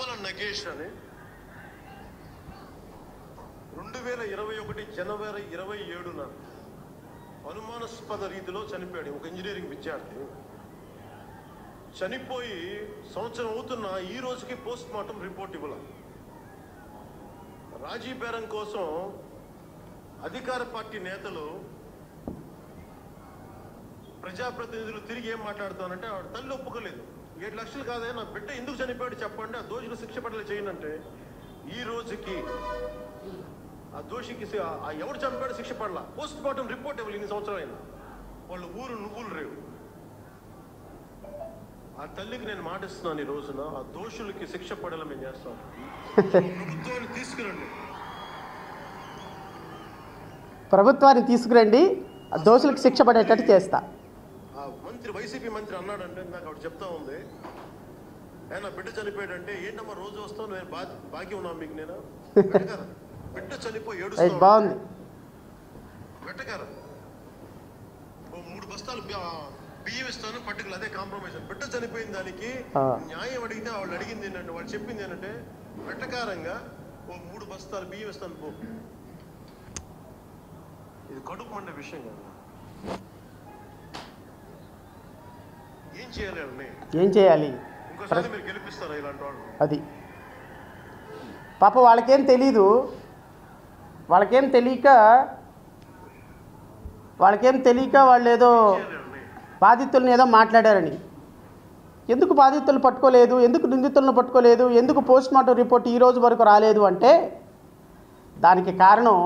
తుమ్మల నగేష్ అని 2021 జనవరి 27న అనుమానాస్పద రీతిలో చనిపోయాడు. ఒక ఇంజనీరింగ్ విద్యార్థి చనిపోయి సంవత్సరం అవుతున్న ఈ రోజుకి పోస్ట్ మార్టం రిపోర్ట్ ఇవ్వాల. రాజీ బేరం కోసం అధికార పార్టీ నేతలు ప్రజాప్రతినిధులు తిరిగి ఏం మాట్లాడుతానంటే ఆవిడ తల్లి ఒప్పుకోలేదు. 7 లక్షలు కాదే, నా బిడ్డ ఎందుకు చనిపోయాడు చెప్పండి, ఆ దోషులు శిక్ష పడలే చేయనంటే ఈ రోజుకి ఆ దోషికి ఎవరు చంపాడు శిక్ష పడలా. పోస్ట్ మార్టం రిపోర్ట్ ఇవ్వాలి. ఇన్ని సంవత్సరాలైనా వాళ్ళు ఊరు నువ్వులు రేవు. ఆ తల్లికి నేను మాటిస్తున్నాను, ఈ రోజున ఆ దోషులకి శిక్ష పడేలా మేము చేస్తాం. ప్రభుత్వాన్ని తీసుకురండి, ప్రభుత్వాన్ని తీసుకురండి, ఆ దోషులకు శిక్ష పడేటట్టు చేస్తా. ఆ మంత్రి వైసీపీ మంత్రి అన్నాడంటే నాకు ఆవిడ చెప్తా ఉంది, ఆయన బిడ్డ చనిపోయాడంటే ఏంటమ్మా రోజు వస్తావు, నేను బాకీ ఉన్నాను మీకు, నేను పెట్టగారా బిడ్డ చనిపోయి ఏడుస్తాను, బాగుంది పెట్టగారా ఓ 3 బస్తాలు బియ్యం ఇస్తాను పట్టుకులు, అదే కాంప్రమైజ్. బిడ్డ చనిపోయిన దానికి న్యాయం అడిగితే వాళ్ళు అడిగింది ఏంటంటే, వాళ్ళు చెప్పింది ఏంటంటే వెట్టకారంగా ఓ 3 బస్తాలు బియ్యం ఇస్తాను పో. ఇది కడుపు మండే విషయం కాదు. ఏం చేయాలి అండి, ఏం చేయాలి? ఇంకోసారి మీరు గెలిపిస్తారా ఇలాంటి వాళ్ళు? అది పాప వాళ్ళకేం తెలీదు, వాళ్ళకేం తెలియక వాళ్ళు ఏదో బాధితులను ఏదో మాట్లాడారని. ఎందుకు బాధితులను పట్టుకోలేదు, ఎందుకు నిందితులను పట్టుకోలేదు, ఎందుకు పోస్ట్ మార్టం రిపోర్ట్ ఈ రోజు వరకు రాలేదు అంటే దానికి కారణం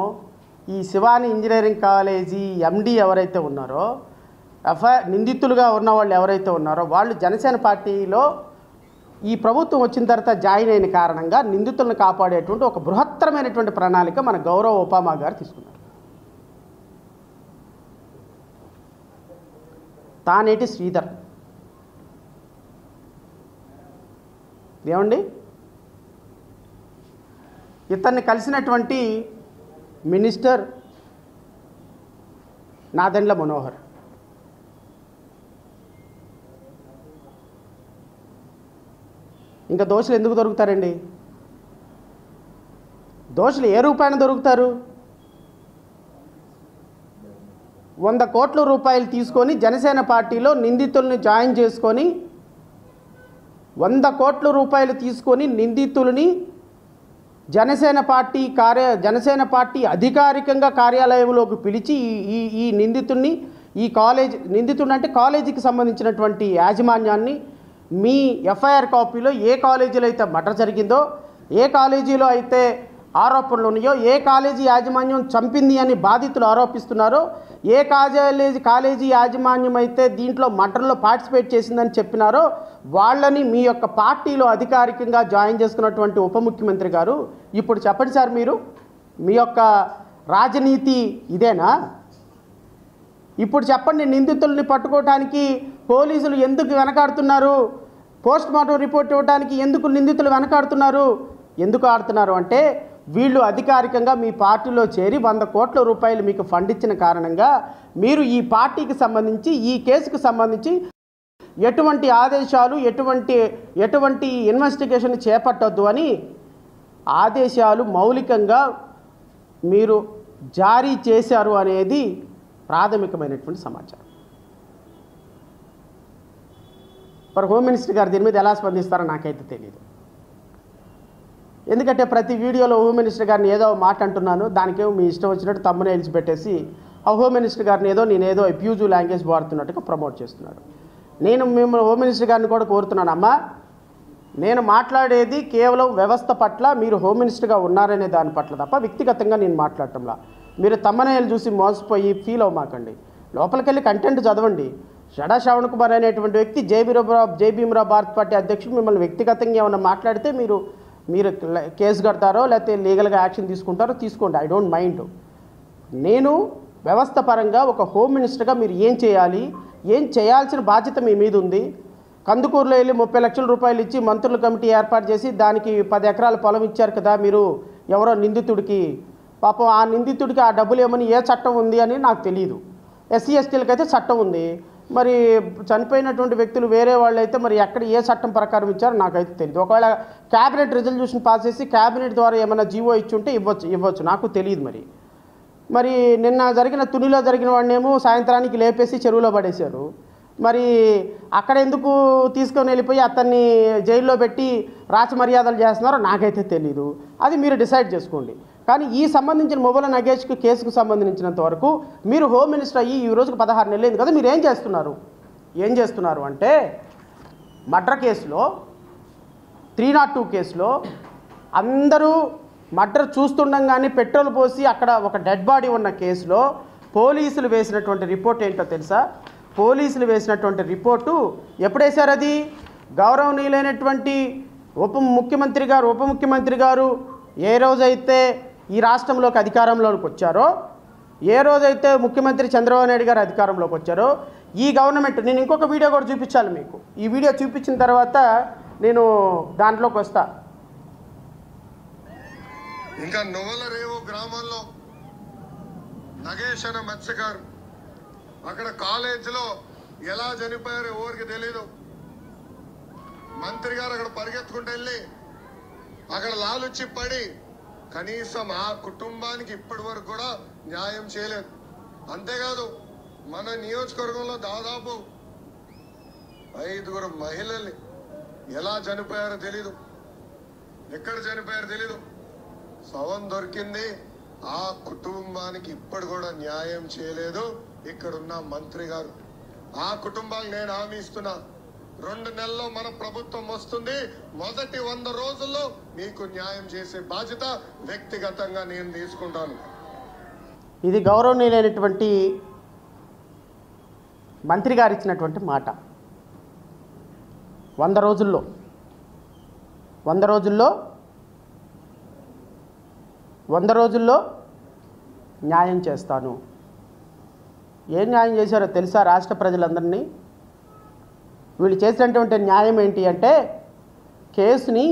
ఈ శివాని ఇంజనీరింగ్ కాలేజీ ఎండి ఎవరైతే ఉన్నారో, నిందితులుగా ఉన్న వాళ్ళు ఎవరైతే ఉన్నారో వాళ్ళు జనసేన పార్టీలో ఈ ప్రభుత్వం వచ్చిన తర్వాత జాయిన్ అయిన కారణంగా నిందితులను కాపాడేటువంటి ఒక బృహత్తరమైనటువంటి ప్రణాళిక మన గౌరవ ఒబామా గారు తీసుకున్నారు. తానేటి శ్రీధర్ ఏమండి, ఇతన్ని కలిసినటువంటి మినిస్టర్ నాదెండ్ల మనోహర్. ఇంకా దోషులు ఎందుకు దొరుకుతారండి? దోషులు ఏ రూపాయన దొరుకుతారు? 100 కోట్ల రూపాయలు తీసుకొని జనసేన పార్టీలో నిందితుల్ని జాయిన్ చేసుకొని 100 కోట్ల రూపాయలు తీసుకొని నిందితులని జనసేన పార్టీ అధికారికంగా కార్యాలయంలోకి పిలిచి ఈ నిందితుడిని నిందితుడు అంటే కాలేజీకి సంబంధించినటువంటి యాజమాన్యాన్ని మీ ఎఫ్ఐఆర్ కాపీలో ఏ కాలేజీలో అయితే మర్డర్ జరిగిందో, ఏ కాలేజీలో అయితే ఆరోపణలు ఉన్నాయో, ఏ కాలేజీ యాజమాన్యం చంపింది అని బాధితులు ఆరోపిస్తున్నారో, ఏ కాలేజీ యాజమాన్యం అయితే దీంట్లో మర్డర్లో పార్టిసిపేట్ చేసిందని చెప్పినారో వాళ్ళని మీ యొక్క పార్టీలో అధికారికంగా జాయిన్ చేసుకున్నటువంటి ఉప ముఖ్యమంత్రి గారు ఇప్పుడు చెప్పండి సార్, మీరు మీ యొక్క రాజనీతి ఇదేనా? ఇప్పుడు చెప్పండి, నిందితుల్ని పట్టుకోవడానికి పోలీసులు ఎందుకు వెనకాడుతున్నారు? పోస్ట్ మార్టం రిపోర్ట్ ఇవ్వడానికి ఎందుకు నిందితులు వెనకాడుతున్నారు? ఎందుకు ఆడుతున్నారు అంటే వీళ్ళు అధికారికంగా మీ పార్టీలో చేరి 100 కోట్ల రూపాయలు మీకు ఫండ్ ఇచ్చిన కారణంగా మీరు ఈ పార్టీకి సంబంధించి ఈ కేసుకు సంబంధించి ఎటువంటి ఆదేశాలు ఎటువంటి ఇన్వెస్టిగేషన్ చేపట్టొద్దు అని ఆదేశాలు మౌలికంగా మీరు జారీ చేశారు అనేది ప్రాథమికమైనటువంటి సమాచారం. మరి హోమ్ మినిస్టర్ గారు దీని మీద ఎలా స్పందిస్తారో నాకైతే తెలియదు. ఎందుకంటే ప్రతి వీడియోలో హోమ్ మినిస్టర్ గారిని ఏదో మాట అంటున్నాను, దానికేమో మీ ఇష్టం వచ్చినట్టు తమ్మునేల్చి పెట్టేసి ఆ హోమ్ మినిస్టర్ గారిని నేనేదో అబ్యూజివ్ లాంగ్వేజ్ వాడుతున్నట్టుగా ప్రమోట్ చేస్తున్నాడు. నేను మిమ్మల్ని హోమ్ మినిస్టర్ గారిని కూడా కోరుతున్నాను, అమ్మా నేను మాట్లాడేది కేవలం వ్యవస్థ పట్ల, మీరు హోమ్ మినిస్టర్గా ఉన్నారనే దాని పట్ల తప్ప వ్యక్తిగతంగా నేను మాట్లాడటంలా. మీరు తమ్మనేలు చూసి మోసపోయి ఫీల్ అవ్వమాకండి. లోపలికి వెళ్ళి కంటెంట్ చదవండి. షడా శ్రవణ్ కుమార్ అనేటువంటి వ్యక్తి జై భీమరావు భారత్ పార్టీ అధ్యక్షుడు మిమ్మల్ని వ్యక్తిగతంగా ఏమైనా మాట్లాడితే మీరు కేసు కడతారో లేకపోతే లీగల్గా యాక్షన్ తీసుకుంటారో తీసుకోండి, ఐ డోంట్ మైండ్. నేను వ్యవస్థ పరంగా ఒక హోమ్ మినిస్టర్గా మీరు ఏం చేయాలి, ఏం చేయాల్సిన బాధ్యత మీ మీద ఉంది. కందుకూరులో వెళ్ళి 30 లక్షల రూపాయలు ఇచ్చి మంత్రుల కమిటీ ఏర్పాటు చేసి దానికి 10 ఎకరాల పొలం ఇచ్చారు కదా మీరు ఎవరో నిందితుడికి. పాపం ఆ నిందితుడికి ఆ డబ్బులు ఏమని ఏ చట్టం ఉంది అని నాకు తెలియదు. ఎస్సీ ఎస్టీలకి అయితే చట్టం ఉంది. మరి చనిపోయినటువంటి వ్యక్తులు వేరే వాళ్ళు అయితే మరి ఎక్కడ ఏ చట్టం ప్రకారం ఇచ్చారో నాకైతే తెలియదు. ఒకవేళ క్యాబినెట్ రిజల్యూషన్ పాస్ చేసి క్యాబినెట్ ద్వారా ఏమైనా జీవో ఇచ్చుంటే ఇవ్వచ్చు నాకు తెలియదు. మరి నిన్న జరిగిన తునిలో జరిగిన వాడినేమో సాయంత్రానికి లేపేసి చెరువులో పడేశారు. మరి అక్కడ ఎందుకు తీసుకొని వెళ్ళిపోయి అతన్ని జైల్లో పెట్టి రాచమర్యాదలు చేస్తున్నారో నాకైతే తెలీదు. అది మీరు డిసైడ్ చేసుకోండి. కానీ ఈ సంబంధించిన మొబైల్ నగేష్కి కేసుకు సంబంధించినంత వరకు మీరు హోమ్ మినిస్టర్ అయ్యి ఈ రోజుకు 16 నెలలైంది కదా, మీరు ఏం చేస్తున్నారు అంటే మర్డర్ కేసులో 302 కేసులో అందరూ మర్డర్ చూస్తుండగానే పెట్రోల్ పోసి అక్కడ ఒక డెడ్ బాడీ ఉన్న కేసులో పోలీసులు వేసినటువంటి రిపోర్ట్ ఏంటో తెలుసా? పోలీసులు వేసినటువంటి రిపోర్టు ఎప్పుడు వేశారు? అది గౌరవనీయులైనటువంటి ఉప ముఖ్యమంత్రి గారు ఏ రోజైతే ఈ రాష్ట్రంలోకి అధికారంలోకి వచ్చారో, ఏ రోజైతే ముఖ్యమంత్రి చంద్రబాబు నాయుడు గారు అధికారంలోకి వచ్చారో ఈ గవర్నమెంట్, నేను ఇంకొక వీడియో కూడా చూపించాలి మీకు. ఈ వీడియో చూపించిన తర్వాత నేను దాంట్లోకి వస్తా. ఇంకా నొవలరేవో గ్రామంలో నగేష్ అనే మత్స్యకారు అక్కడ కాలేజీలో ఎలా చనిపోయారో ఎవరికి తెలీదు. మంత్రి గారు అక్కడ పరిగెత్తుకుంటూ వెళ్ళి అక్కడ లాలుచి పడి కనీసం ఆ కుటుంబానికి ఇప్పటి వరకు కూడా న్యాయం చేయలేదు. అంతేకాదు మన నియోజకవర్గంలో దాదాపు 5 మహిళల్ని ఎలా చనిపోయారో తెలీదు, ఎక్కడ చనిపోయారో తెలీదు. శవం దొరికింది, ఆ కుటుంబానికి ఇప్పటి కూడా న్యాయం చేయలేదు ఇక్కడున్న మంత్రి గారు. ఆ కుటుంబాలు నేను హామీ ఇస్తున్నా, 2 నెలల్లో మన ప్రభుత్వం వస్తుంది, మొదటి 100 రోజుల్లో మీకు న్యాయం చేసే బాధ్యత వ్యక్తిగతంగా నేను తీసుకుంటాను. ఇది గౌరవనీయులైనటువంటి మంత్రి గారు ఇచ్చినటువంటి మాట. 100 రోజుల్లో న్యాయం చేస్తాను. ఏం న్యాయం చేశారో తెలుసా రాష్ట్ర ప్రజలందరినీ? వీళ్ళు చేసినటువంటి న్యాయం ఏంటి అంటే కేసుని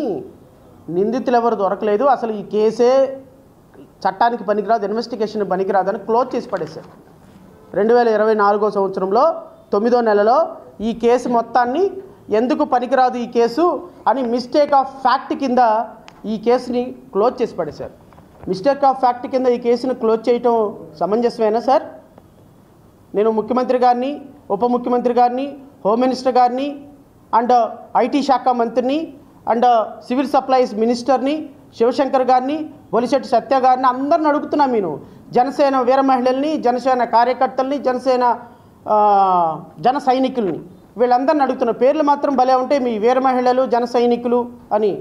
నిందితులు ఎవరు దొరకలేదు, అసలు ఈ కేసే చట్టానికి పనికిరాదు, ఇన్వెస్టిగేషన్ పనికిరాదు అని క్లోజ్ చేసి పడేశారు. 2024 సంవత్సరంలో 9వ నెలలో ఈ కేసు మొత్తాన్ని ఎందుకు పనికిరాదు ఈ కేసు అని మిస్టేక్ ఆఫ్ ఫ్యాక్ట్ కింద ఈ కేసుని క్లోజ్ చేసి పడేశారు. మిస్టేక్ ఆఫ్ ఫ్యాక్ట్ కింద ఈ కేసును క్లోజ్ చేయటం సమంజసమేనా సార్? నేను ముఖ్యమంత్రి గారిని, ఉప ముఖ్యమంత్రి గారిని, హోమ్ మినిస్టర్ గారిని అండ్ ఐటీ శాఖ మంత్రిని అండ్ సివిల్ సప్లైస్ మినిస్టర్ని శివశంకర్ గారిని, బొలిశెట్టి సత్య గారిని అందరిని అడుగుతున్నా. నేను జనసేన వీర మహిళల్ని, జనసేన కార్యకర్తల్ని, జన సైనికుల్ని వీళ్ళందరిని అడుగుతున్న. పేర్లు మాత్రం భలే ఉంటాయి, మీ వీర మహిళలు, జన సైనికులు అని.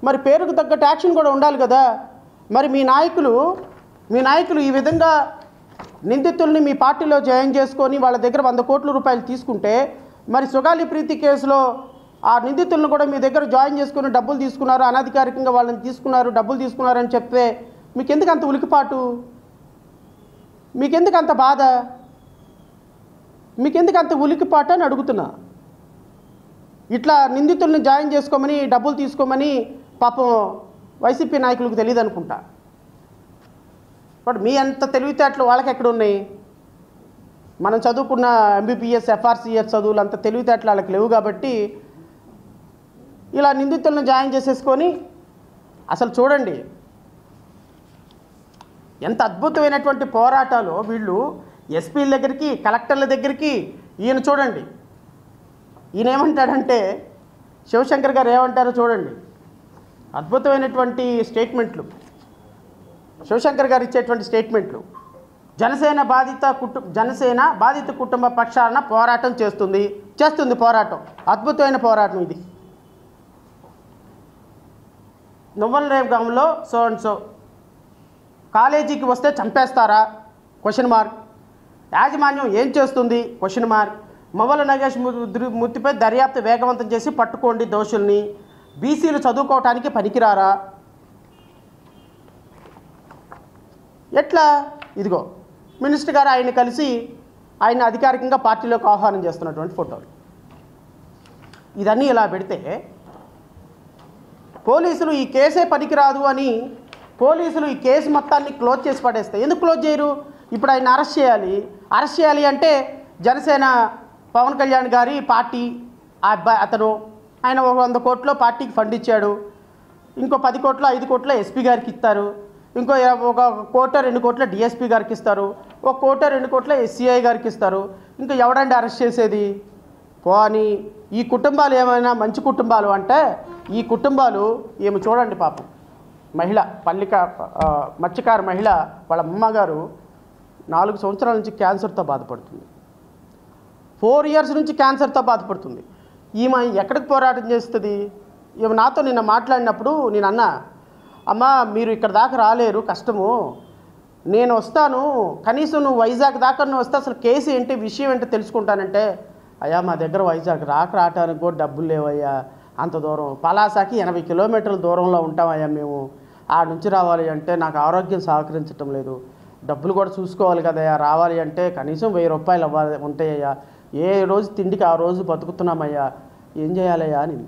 మరి పేరుకు తగ్గట్టు యాక్షన్ కూడా ఉండాలి కదా. మరి మీ నాయకులు ఈ విధంగా నిందితుల్ని మీ పార్టీలో జాయిన్ చేసుకొని వాళ్ళ దగ్గర 100 కోట్ల రూపాయలు తీసుకుంటే, మరి సుగాలి ప్రీతి కేసులో ఆ నిందితులను కూడా మీ దగ్గర జాయిన్ చేసుకుని డబ్బులు తీసుకున్నారు, అనధికారికంగా వాళ్ళని డబ్బులు తీసుకున్నారని చెప్తే మీకెందుకు అంత ఉలికిపాటు? మీకెందుకు అంత బాధ? మీకెందుకు అంత ఉలికిపాటు అని అడుగుతున్నా. ఇట్లా నిందితుల్ని జాయిన్ చేసుకోమని డబ్బులు తీసుకోమని పాపం వైసీపీ నాయకులకు తెలియదు అనుకుంటా. బట్ మీ అంత తెలివితేటలు వాళ్ళకి ఎక్కడ ఉన్నాయి? మనం చదువుకున్న MBBS FRCS చదువులు అంత తెలివితేటలు వాళ్ళకి లేవు కాబట్టి ఇలా నిందితులను జాయిన్ చేసేసుకొని, అసలు చూడండి ఎంత అద్భుతమైనటువంటి పోరాటాలు వీళ్ళు. ఎస్పీల దగ్గరికి, కలెక్టర్ల దగ్గరికి ఈయన చూడండి, ఈయన ఏమంటాడంటే శివశంకర్ గారు ఏమంటారో చూడండి. అద్భుతమైనటువంటి స్టేట్మెంట్లు శివశంకర్ గారు ఇచ్చేటువంటి స్టేట్మెంట్లు. జనసేన బాధిత కుటుంబ పక్షాన పోరాటం చేస్తుంది పోరాటం. అద్భుతమైన పోరాటం ఇది. నొవ్వలరేవు గ్రామంలో సో అండ్ సో కాలేజీకి వస్తే చంపేస్తారా? ? యాజమాన్యం ఏం చేస్తుంది? ? మొవ్వల నగేష్ మృతిపై దర్యాప్తు వేగవంతం చేసి పట్టుకోండి దోషుల్ని. బీసీలు చదువుకోవటానికి పనికిరారా? ఎట్లా? ఇదిగో మినిస్టర్ గారు ఆయన కలిసి ఆయన అధికారికంగా పార్టీలోకి ఆహ్వానం చేస్తున్నటువంటి ఫోటోలు. ఇదన్నీ ఇలా పెడితే పోలీసులు ఈ కేసే పనికిరాదు అని పోలీసులు ఈ కేసు మొత్తాన్ని క్లోజ్ చేసి పడేస్తే, ఎందుకు క్లోజ్ చేయరు? ఇప్పుడు ఆయన అరెస్ట్ చేయాలి అంటే జనసేన పవన్ కళ్యాణ్ గారి పార్టీ ఆ అబ్బాయి ఆయన ఒక 100 కోట్లు పార్టీకి ఫండ్ ఇచ్చాడు, ఇంకో 10 కోట్లు 5 కోట్లు ఎస్పీ గారికి ఇస్తారు, ఇంకో 1 కోట 2 కోట్ల డిఎస్పీ గారికి ఇస్తారు, 1 కోట 2 కోట్ల ఎస్సీఐ గారికి ఇస్తారు. ఇంకా ఎవడండి అరెస్ట్ చేసేది? పోనీ ఈ కుటుంబాలు ఏమైనా మంచి కుటుంబాలు అంటే ఈ కుటుంబాలు ఏమి చూడండి పాపం, మహిళ మత్స్యకార మహిళ వాళ్ళ అమ్మగారు 4 సంవత్సరాల నుంచి క్యాన్సర్తో బాధపడుతుంది, 4 ఇయర్స్ నుంచి క్యాన్సర్తో బాధపడుతుంది. ఈమె ఎక్కడికి పోరాటం చేస్తుంది? ఈమె నాతో నిన్న మాట్లాడినప్పుడు నేను అన్నా, అమ్మ మీరు ఇక్కడ దాకా రాలేరు, కష్టము, నేను వస్తాను, కనీసం నువ్వు వైజాగ్ దాకా నువ్వు వస్తే అసలు కేసు ఏంటి విషయం ఏంటో తెలుసుకుంటానంటే, అయ్యా మా దగ్గర వైజాగ్ రావటానికి కూడా డబ్బులు లేవయ్యా, అంత దూరం పలాసాకి 80 కిలోమీటర్ల దూరంలో ఉంటామయ్యా మేము, ఆ నుంచి రావాలి అంటే నాకు ఆరోగ్యం సహకరించటం లేదు, డబ్బులు కూడా చూసుకోవాలి కదయ్యా, రావాలి అంటే కనీసం 1000 రూపాయలు అవ్వాలి ఉంటాయ్యా, ఏ రోజు తిండికి ఆ రోజు బతుకుతున్నామయ్యా, ఏం చేయాలయ్యా అని.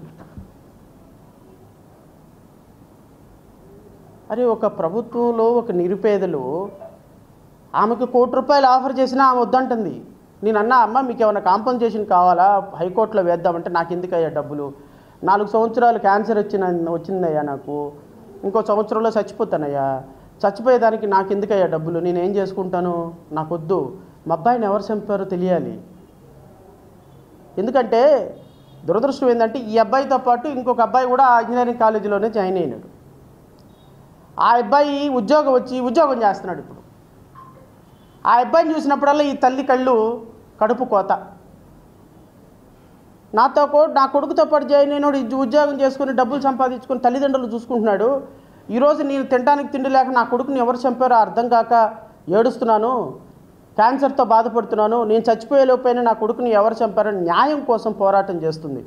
అరే ఒక ప్రభుత్వంలో ఒక నిరుపేదలు ఆమెకు ₹1 కోటి ఆఫర్ చేసినా ఆమె వద్దంటుంది. నేను అన్నా, అమ్మ మీకు ఏమైనా కాంపన్సేషన్ కావాలా, హైకోర్టులో వేద్దామంటే నాకు ఎందుకయ్యా డబ్బులు, 4 సంవత్సరాలు క్యాన్సర్ వచ్చిందయ్యా నాకు, ఇంకో సంవత్సరంలో చచ్చిపోతానయ్యా, చచ్చిపోయేదానికి నాకు ఎందుకయ్యా డబ్బులు, నేనేం చేసుకుంటాను, నాకు వద్దు, మా అబ్బాయిని ఎవరు చంపారో తెలియాలి. ఎందుకంటే దురదృష్టం ఏంటంటే ఈ అబ్బాయితో పాటు ఇంకొక అబ్బాయి కూడా ఇంజనీరింగ్ కాలేజీలోనే జాయిన్ అయినాడు. ఆ అబ్బాయి ఉద్యోగం చేస్తున్నాడు ఇప్పుడు. ఆ అబ్బాయిని చూసినప్పుడల్లా ఈ తల్లి కడుపు కోత. నా కొడుకుతో పాటు జాయిన్ అయినాడు, ఉద్యోగం చేసుకుని డబ్బులు సంపాదించుకొని తల్లిదండ్రులు చూసుకుంటున్నాడు. ఈరోజు నేను తినడానికి తిండి లేక నా కొడుకుని ఎవరు చంపారో అర్థం కాక ఏడుస్తున్నాను, క్యాన్సర్తో బాధపడుతున్నాను, నేను చచ్చిపోయేలోపైనా నా కొడుకుని ఎవరు చంపారో న్యాయం కోసం పోరాటం చేస్తుంది.